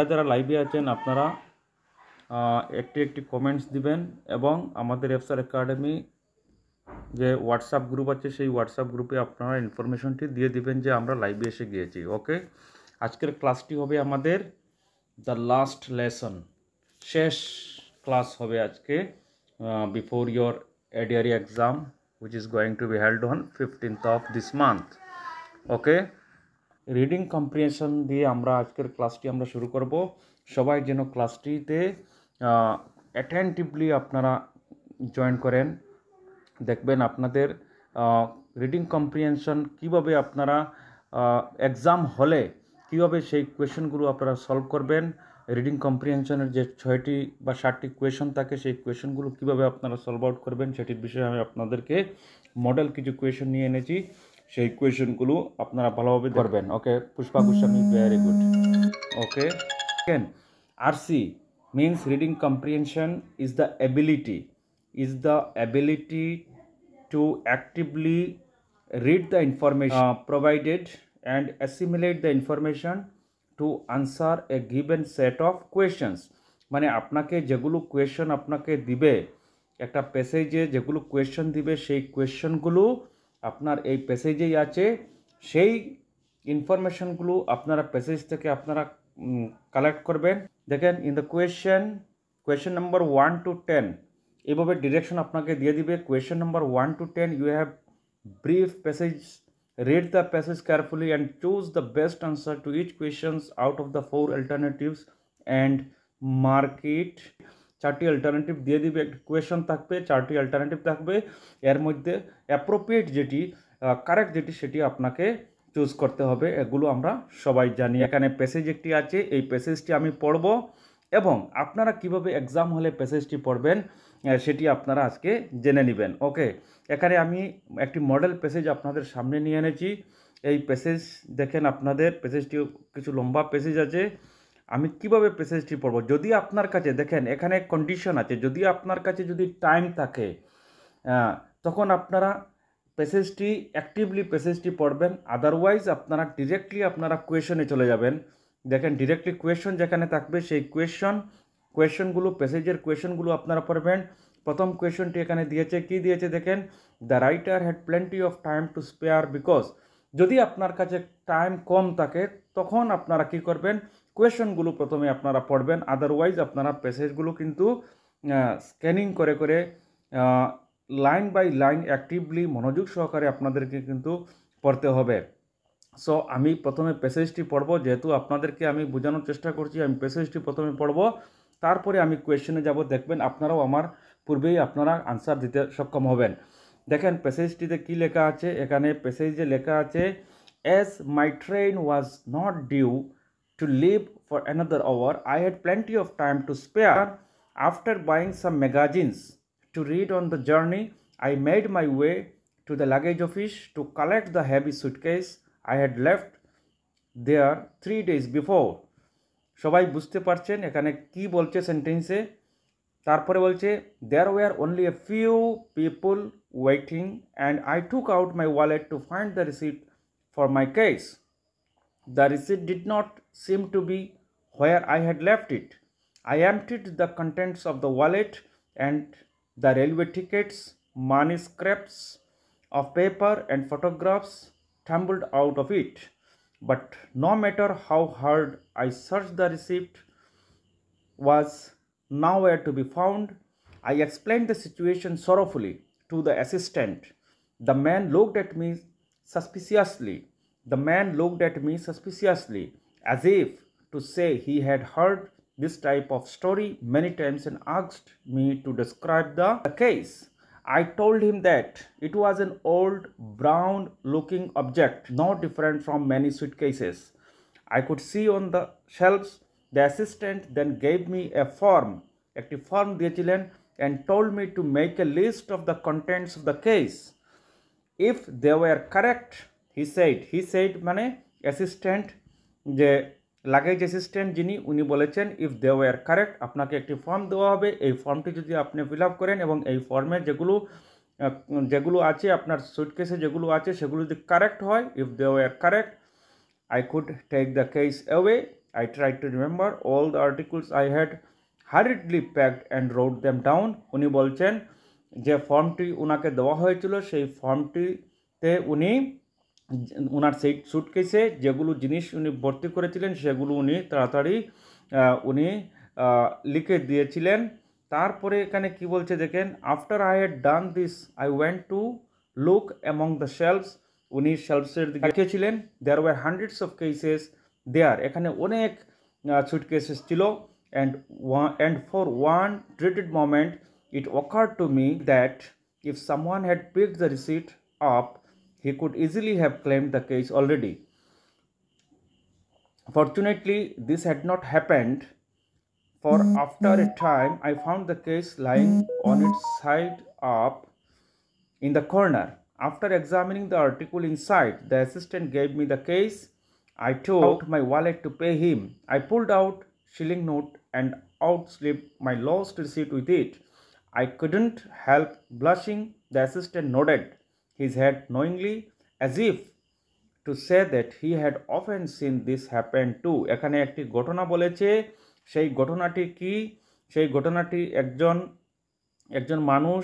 যারা লাইভে আছেন আপনারা একটি একটি কমেন্টস দিবেন এবং আমাদের এফসার একাডেমি যে হোয়াটসঅ্যাপ গ্রুপ আছে সেই হোয়াটসঅ্যাপ গ্রুপে আপনারা ইনফরমেশনটি দিয়ে দিবেন যে আমরা লাইভে এসে গিয়েছি। ওকে, আজকের ক্লাসটি হবে আমাদের দ্য লাস্ট লেসন, শেষ ক্লাস হবে আজকে before your এডিআরই exam which is going to be held on 15th of this month. Okay, reading comprehension দিয়ে আমরা আজকের ক্লাসটি আমরা শুরু করব। সবাই যেন ক্লাসটিতে অ্যাটেন্টিভলি আপনারা জয়েন করেন। দেখবেন আপনাদের রিডিং কম্প্রিহেনশন কীভাবে আপনারা এক্সাম হলে কীভাবে সেই কোয়েশনগুলো আপনারা সলভ করবেন। রিডিং কম্প্রিহেনশনের যে 6টি বা 7টি কোয়েশন থাকে সেই কোয়েশনগুলো কীভাবে আপনারা সলভ আউট করবেন সেটির বিষয়ে আমি আপনাদেরকে মডেল কিছু কোয়েশন নিয়ে এনেছি। সেই কোয়েশনগুলো আপনারা ভালোভাবে করবেন। ওকে, Pushpa Goswami, very good. Okay, again RC means reading comprehension is the ability to actively read the information provided and assimilate the information to answer a given set of questions. মানে আপনাকে যেগুলো কোয়েশন আপনাকে দিবে, একটা প্যাসেজে যেগুলো কোয়েশন দিবে সেই কোয়েশনগুলো আপনার এই প্যাসেজেই আছে, সেই ইনফরমেশনগুলো আপনারা প্যাসেজ থেকে আপনারা কালেক্ট করবেন। দেখেন in the question number 1 to 10 এভাবে ডিরেকশন আপনাকে দিয়ে দিবে। Question number 1 to 10 you have brief passage, read the passage carefully and choose the best answer to each questions out of the 4 alternatives and mark it. 4টি alternative দিয়ে দিবে, একটা question থাকবে, 4টি অল্টারনেটিভ থাকবে, এর মধ্যে অ্যাপ্রোপ্রিয়েট যেটি কারেক্ট যেটি সেটি আপনাকে চুজ করতে হবে। এগুলো আমরা সবাই জানি। এখানে প্যাসেজ একটি আছে, এই প্যাসেজটি আমি পড়ব এবং আপনারা কিভাবে এক্সাম হলে প্যাসেজটি পড়বেন সেটি আপনারা আজকে জেনে নেবেন। ওকে, এখানে আমি একটি মডেল প্যাসেজ আপনাদের সামনে নিয়ে এনেছি। এই প্যাসেজ দেখেন, আপনাদের প্যাসেজটি কিছু লম্বা প্যাসেজ আছে। আমি কিভাবে প্যাসেজটি পড়ব, যদি আপনার কাছে দেখেন এখানে কন্ডিশন আছে, যদি আপনার কাছে যদি টাইম থাকে তখন আপনারা প্যাসেজটি অ্যাক্টিভলি প্যাসেজটি পড়বেন, আদারওয়াইজ আপনারা ডিরেক্টলি আপনারা কোয়েশনে চলে যাবেন। দেখেন ডিরেক্টলি কোয়েশন যেখানে থাকবে সেই কোয়েশনগুলো প্যাসেজের কোয়েশনগুলো আপনারা পড়বেন। প্রথম কোয়েশনটি এখানে দিয়েছে, কি দিয়েছে দেখেন, the writer had plenty of time to spare because. যদি আপনার কাছে টাইম কম থাকে তখন আপনারা কি করবেন, কোয়েশনগুলো প্রথমে আপনারা পড়বেন, আদারওয়াইজ আপনারা প্যাসেজগুলো কিন্তু স্ক্যানিং করে করে লাইন বাই লাইন অ্যাক্টিভলি মনোযোগ সহকারে আপনাদেরকে কিন্তু পড়তে হবে। সো আমি প্রথমে প্যাসেজটি পড়ব, যেহেতু আপনাদেরকে আমি বোঝানোর চেষ্টা করছি, আমি প্যাসেজটি প্রথমে পড়ব, তারপরে আমি কোয়েশনে যাব। দেখবেন আপনারাও আমার পূর্বেই আপনারা আনসার দিতে সক্ষম হবেন। দেখেন প্যাসেজটিতে কি লেখা আছে, এখানে প্যাসেজে লেখা আছে, as my train was not due to leave for another hour, I had plenty of time to spare. After buying some magazines to read on the journey, I made my way to the luggage office to collect the heavy suitcase I had left there 3 days before. সবাই বুঝতে পারছেন এখানে কি বলছে সেন্টেন্সে। তারপরে বলছে, there were only a few people waiting and I took out my wallet to find the receipt for my case. The receipt did not seem to be where I had left it. I emptied the contents of the wallet and the railway tickets, money scraps of paper and photographs tumbled out of it. But no matter how hard I searched, the receipt was nowhere to be found. I explained the situation sorrowfully to the assistant. The man looked at me suspiciously. As if to say he had heard this type of story many times and asked me to describe the case. I told him that it was an old brown looking object, no different from many suitcases I could see on the shelves. The assistant then gave me a form, একটি form দিয়েছিলেন, and told me to make a list of the contents of the case. If they were correct, he said মানে assistant, যে luggage assistant যিনি, উনি বলেছেন if they were correct, আপনাকে একটি form দেওয়া হবে, এই ফর্মটি যদি আপনি ফিল আপ করেন এবং এই ফর্মে যেগুলো আছে আপনার সুটকেসে যেগুলো আছে সেগুলো যদি কারেক্ট হয়, if they were correct, I could take the case away I tried to remember all the articles I had hurriedly packed and wrote them down. উনি বলছেন যে ফর্মটি ওনাকে দেওয়া হয়েছিল সেই ফর্মটিতে উনি ওনার সেই সুটকেসে যেগুলো জিনিস উনি ভর্তি করেছিলেন সেগুলো উনি তাড়াতাড়ি উনি লিখে দিয়েছিলেন। তারপরে এখানে কি বলছে দেখেন, after I had done this I went to look among the shelves, উনি শেলফসের দিকে দেখেছিলেন। There were hundreds of cases there, এখানে অনেক সুটকেসেস ছিল। And for one dreaded moment it occurred to me that if someone had picked the receipt up he could easily have claimed the case already. Fortunately this had not happened, for after a time I found the case lying on its side up in the corner. After examining the article inside, the assistant gave me the case. I took out my wallet to pay him. I pulled out shilling note and outslipped my lost receipt with it. I couldn't help blushing. The assistant nodded his head knowingly, as if to say that he had often seen this happen too. এখানে একটি ঘটনা বলেছে, সেই ঘটনাটি কি? সেই ঘটনাটি একজন মানুষ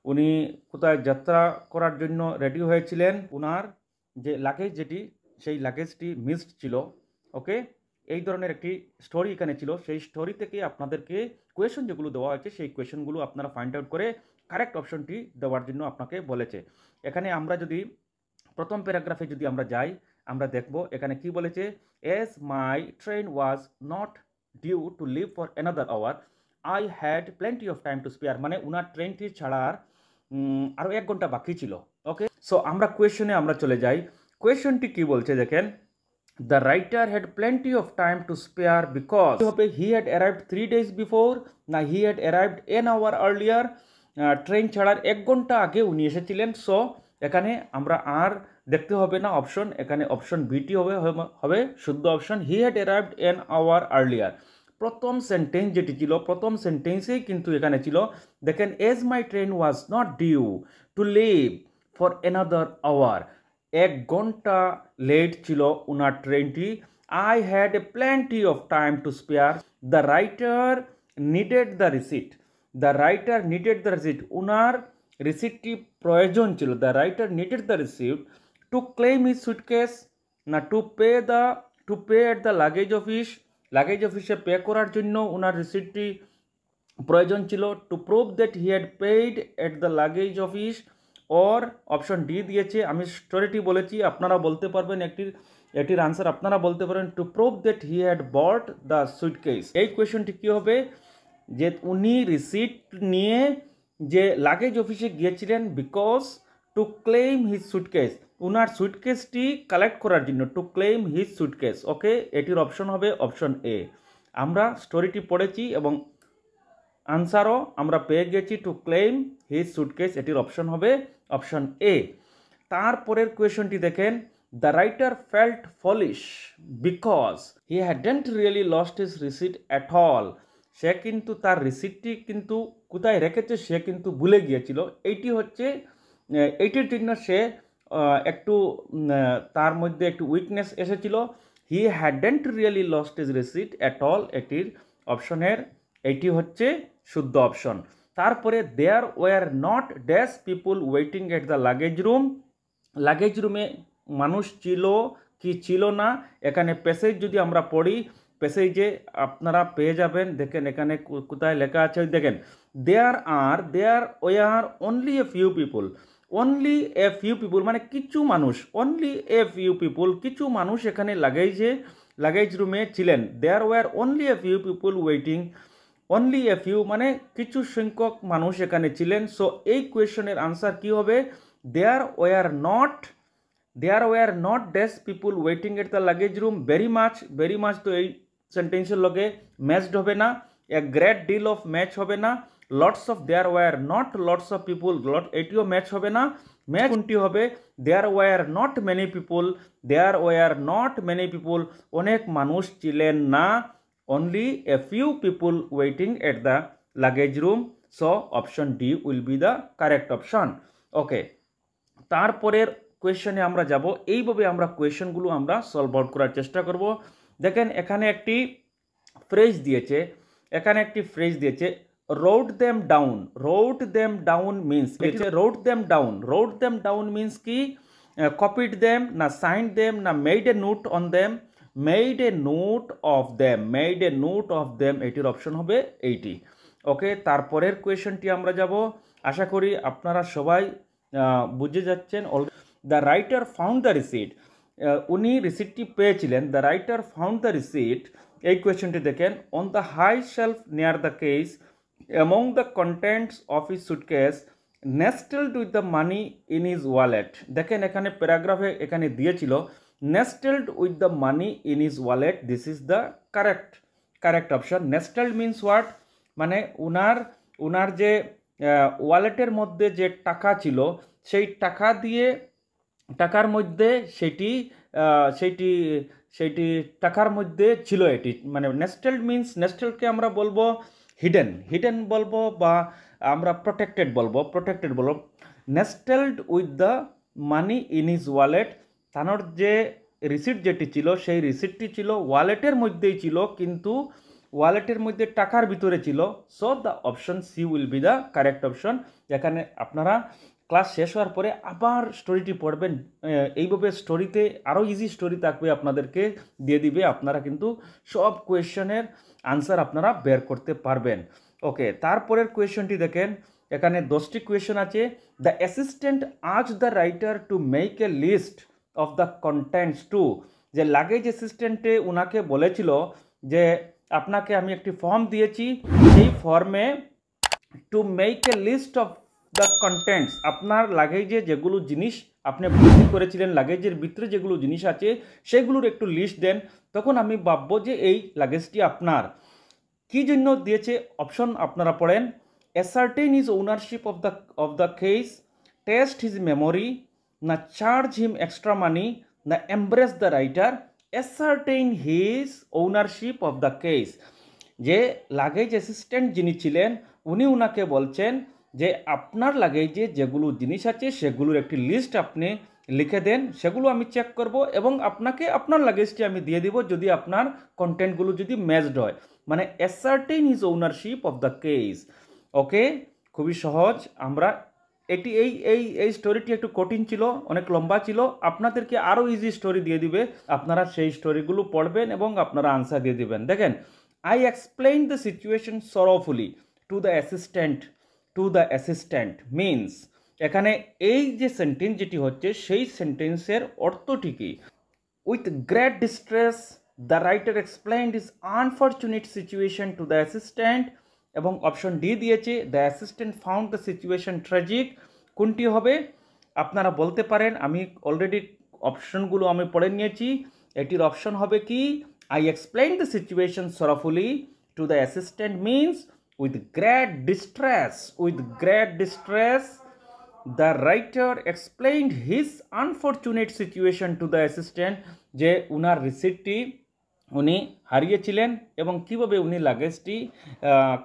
উনি কোথায় যাত্রা করার জন্য রেডি হয়েছিলেন, ওনার যে লাগেজ যেটি সেই লাগেজটি মিসড ছিল। ওকে, এই ধরনের একটি স্টোরি এখানে ছিল। সেই স্টোরি থেকে আপনাদেরকে কোয়েশন যেগুলো দেওয়া হয়েছে সেই কোয়েশনগুলো আপনারা ফাইন্ড আউট করে কারেক্ট অপশনটি দেওয়ার জন্য আপনাকে বলেছে। এখানে আমরা যদি প্রথম প্যারাগ্রাফে যদি আমরা যাই, আমরা দেখব এখানে কি বলেছে, as my train was not due to leave for another hour I had plenty of time to spare, মানে ওনার ট্রেনটি ছাড়ার আরও 1 ঘন্টা বাকি ছিল। ওকে, সো আমরা কোয়েশনে আমরা চলে যাই। কোয়েশনটি কি বলছে দেখেন, the writer had plenty of time to spare because he had arrived 3 days before, না he had arrived an hour earlier, train ছাড়ার 1 ঘন্টা আগে উনি এসেছিলেন। সো এখানে আমরা আর দেখতে হবে না অপশন, এখানে অপশন বিটি হবে শুদ্ধ option, he had arrived an hour earlier. প্রথম সেন্টেন্স যেটি ছিল, প্রথম সেন্টেন্সেই কিন্তু এখানে ছিল দেখেন, as my train was not due to leave for another hour, 1 ঘন্টা লেট ছিল ওনার ট্রেনটি। I had a plenty of time to spare, the writer needed the receipt, the writer needed the receipt, ওনার রিসিটটি প্রয়োজন ছিল। The writer needed the receipt to claim his suitcase, না to pay at the luggage office, luggage অফিসে pay করার জন্য ওনার রিসিটটি প্রয়োজন ছিল। To prove that he had paid at the luggage office, or option D দিয়েছে। আমি স্টোরিটি বলেছি, আপনারা বলতে পারবেন এটির আনসার আপনারা বলতে পারেন to prove that he had bot the suitcase. এই কোয়েশনটি কী হবে, যে উনি রিসিট নিয়ে যে লাগেজ অফিসে গিয়েছিলেন because to claim his suitcase, ওনার সুটকেসটি কালেক্ট করার জন্য, to claim his suitcase. Okay, এটির অপশন হবে অপশন এ। আমরা স্টোরিটি পড়েছি এবং আনসারও আমরা পেয়ে গেছি, টু ক্লেম হিজ সুটকেস, এটির অপশন হবে অপশন এ। তারপরের কোয়েশনটি দেখেন, the writer felt foolish because he hadn't really lost his receipt at all, সে কিন্তু তার রিসিটটি কিন্তু কোথায় রেখেছে সে কিন্তু ভুলে গিয়েছিল। এইটির জন্য সে একটু তার মধ্যে একটু উইকনেস এসেছিল। He hadn't really lost his receipt at all, এটির অপশনের এইটি হচ্ছে শুদ্ধ অপশন। তারপরে there were not dash people waiting at the luggage room, luggage রুমে মানুষ ছিল কি ছিল না, এখানে প্যাসেজ যদি আমরা পড়ি, প্যাসেজে আপনারা পেয়ে যাবেন। দেখেন এখানে কোথায় লেখা আছে, দেখেন, there were only a few people, only a few people মানে কিছু মানুষ, অনলি এ ফিউ পিপুল কিছু মানুষ এখানে লাগেজ রুমে ছিলেন। There were only a few people waiting, only a few মানে কিছু সংখ্যক মানুষ এখানে ছিলেন। সো এই কোয়েশনের আনসার কি হবে, there were not dash people waiting at the luggage room very much, তো এই সেন্টেন্সের লগে ম্যাচড হবে না, a great deal of match হবে না, lots of there were not lots of people, এটিও ম্যাচ হবে না। ম্যাচ কোনটি হবে, there were not many people, অনেক মানুষ ছিলেন না, only a few people waiting at the luggage room, so option D will be the correct option. Okay, তারপরের কোয়েশ্চনে আমরা যাব। এইভাবে আমরা কোয়েশ্চনগুলো আমরা সলভ আউট করার চেষ্টা করব। দেখেন এখানে একটি ফ্রেজ দিয়েছে, wrote them down means wrote them down means কি copied them না signed them না made a note of them এটির অপশন হবে এইটি। ওকে, তারপরের কোয়েশ্চনটি আমরা যাব। আশা করি আপনারা সবাই বুঝে যাচ্ছেন। The writer found the receipt, উনি রিসিটটি পেয়েছিলেন। The writer found the receipt, এই কোয়েশ্চনটি দেখেন, on the high shelf near the case among the contents of his suitcase nestled with the money in his wallet. দেখেন এখানে প্যারাগ্রাফে এখানে দিয়েছিল nestled with the money in his wallet, this is the correct option. Nestled means what, মানে উনার যে ওয়ালেটের মধ্যে যে টাকা ছিল সেই টাকা দিয়ে টাকার মধ্যে সেইটি টাকার মধ্যে ছিল এটি, মানে নেস্টেলড মিনস নেস্টেলকে আমরা বলবো হিডেন বলবো বা আমরা প্রোটেক্টেড বলবো। Nestled with the money in his wallet, তার যে রিসিট যেটি ছিল সেই রিসিটটি ছিল ওয়ালেটের মধ্যেই ছিল, কিন্তু ওয়ালেটের মধ্যে টাকার ভিতরে ছিল। So the option C will be the correct option. এখানে আপনারা ক্লাস শেষ হওয়ার পরে আবার স্টোরিটি পড়বেন, এইভাবে স্টোরিতে আরও ইজি স্টোরি থাকবে, আপনাদেরকে দিয়ে দিবে, আপনারা কিন্তু সব কোয়েশ্চনের আনসার আপনারা বের করতে পারবেন। ওকে, তারপরের কোয়েশ্চনটি দেখেন, এখানে 10টি কোয়েশ্চন আছে। দ্য অ্যাসিস্ট্যান্ট আজ the writer to make a list of the contents to, যে লাগেজ অ্যাসিস্ট্যান্টে ওনাকে বলেছিল যে আপনাকে আমি একটি ফর্ম দিয়েছি, সেই ফর্মে to make a list of the contents, আপনার লাগেজে যেগুলো জিনিস আপনি ভর্তি করেছিলেন, লাগেজের ভিতরে যেগুলো জিনিস আছে সেগুলোর একটু লিস্ট দেন। তখন আমি ভাববো যে এই লাগেজটি আপনার। কি জন্য দিয়েছে অপশন আপনারা পড়েন। Ascertain his ownership of the case, test his memory, না চার্জ হিম এক্সট্রা মানি, না embrace the writer. Ascertain his ownership of the case, যে লাগেজ অ্যাসিস্ট্যান্ট যিনি ছিলেন উনি উনাকে বলছেন যে আপনার লাগেজে যেগুলো জিনিস আছে সেগুলোর একটি লিস্ট আপনি লিখে দেন, সেগুলো আমি চেক করব এবং আপনাকে আপনার লাগেজটি আমি দিয়ে দিব যদি আপনার কন্টেন্টগুলো যদি ম্যাচড হয়, মানে ascertain his ownership of the case. Okay, খুবই সহজ। আমরা এটি এই স্টোরিটি একটু কঠিন ছিল, অনেক লম্বা ছিল, আপনাদেরকে আরও ইজি স্টোরি দিয়ে দিবে, আপনারা সেই স্টোরিগুলো পড়বেন এবং আপনারা আনসার দিয়ে দিবেন। দেখেন, I explained the situation sorrowfully to the assistant means, এখানে এই যে সেন্টেন্স যেটি হচ্ছে সেই সেন্টেন্সের অর্থটি কি? With great distress the writer explained his unfortunate situation to the assistant, এবং অপশন ডি দিয়েছে the assistant found the situation tragic. কোনটি হবে আপনারা বলতে পারেন? আমি অলরেডি অপশনগুলো আমি পড়ে নিয়েছি। এটির অপশন হবে কি? I explained the situation sorrowfully to the assistant means with great distress, the writer explained his unfortunate situation to the assistant, যে উনার রিসিটটি উনি হারিয়েছিলেন এবং কিভাবে উনি লাগেজটি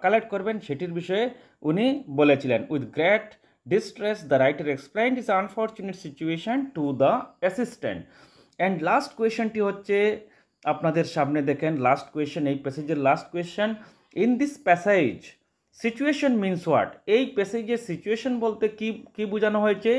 কালেক্ট করবেন সেটির বিষয়ে উনি বলেছিলেন। With great distress the writer explained his unfortunate situation to the assistant. And last কোয়েশ্চনটি হচ্ছে আপনাদের সামনে, দেখেন লাস্ট কোয়েশ্চন, এই প্যাসেজের last question. In this passage situation means what? এই প্যাসেজে সিচুয়েশন বলতে কি বোঝানো হয়েছে?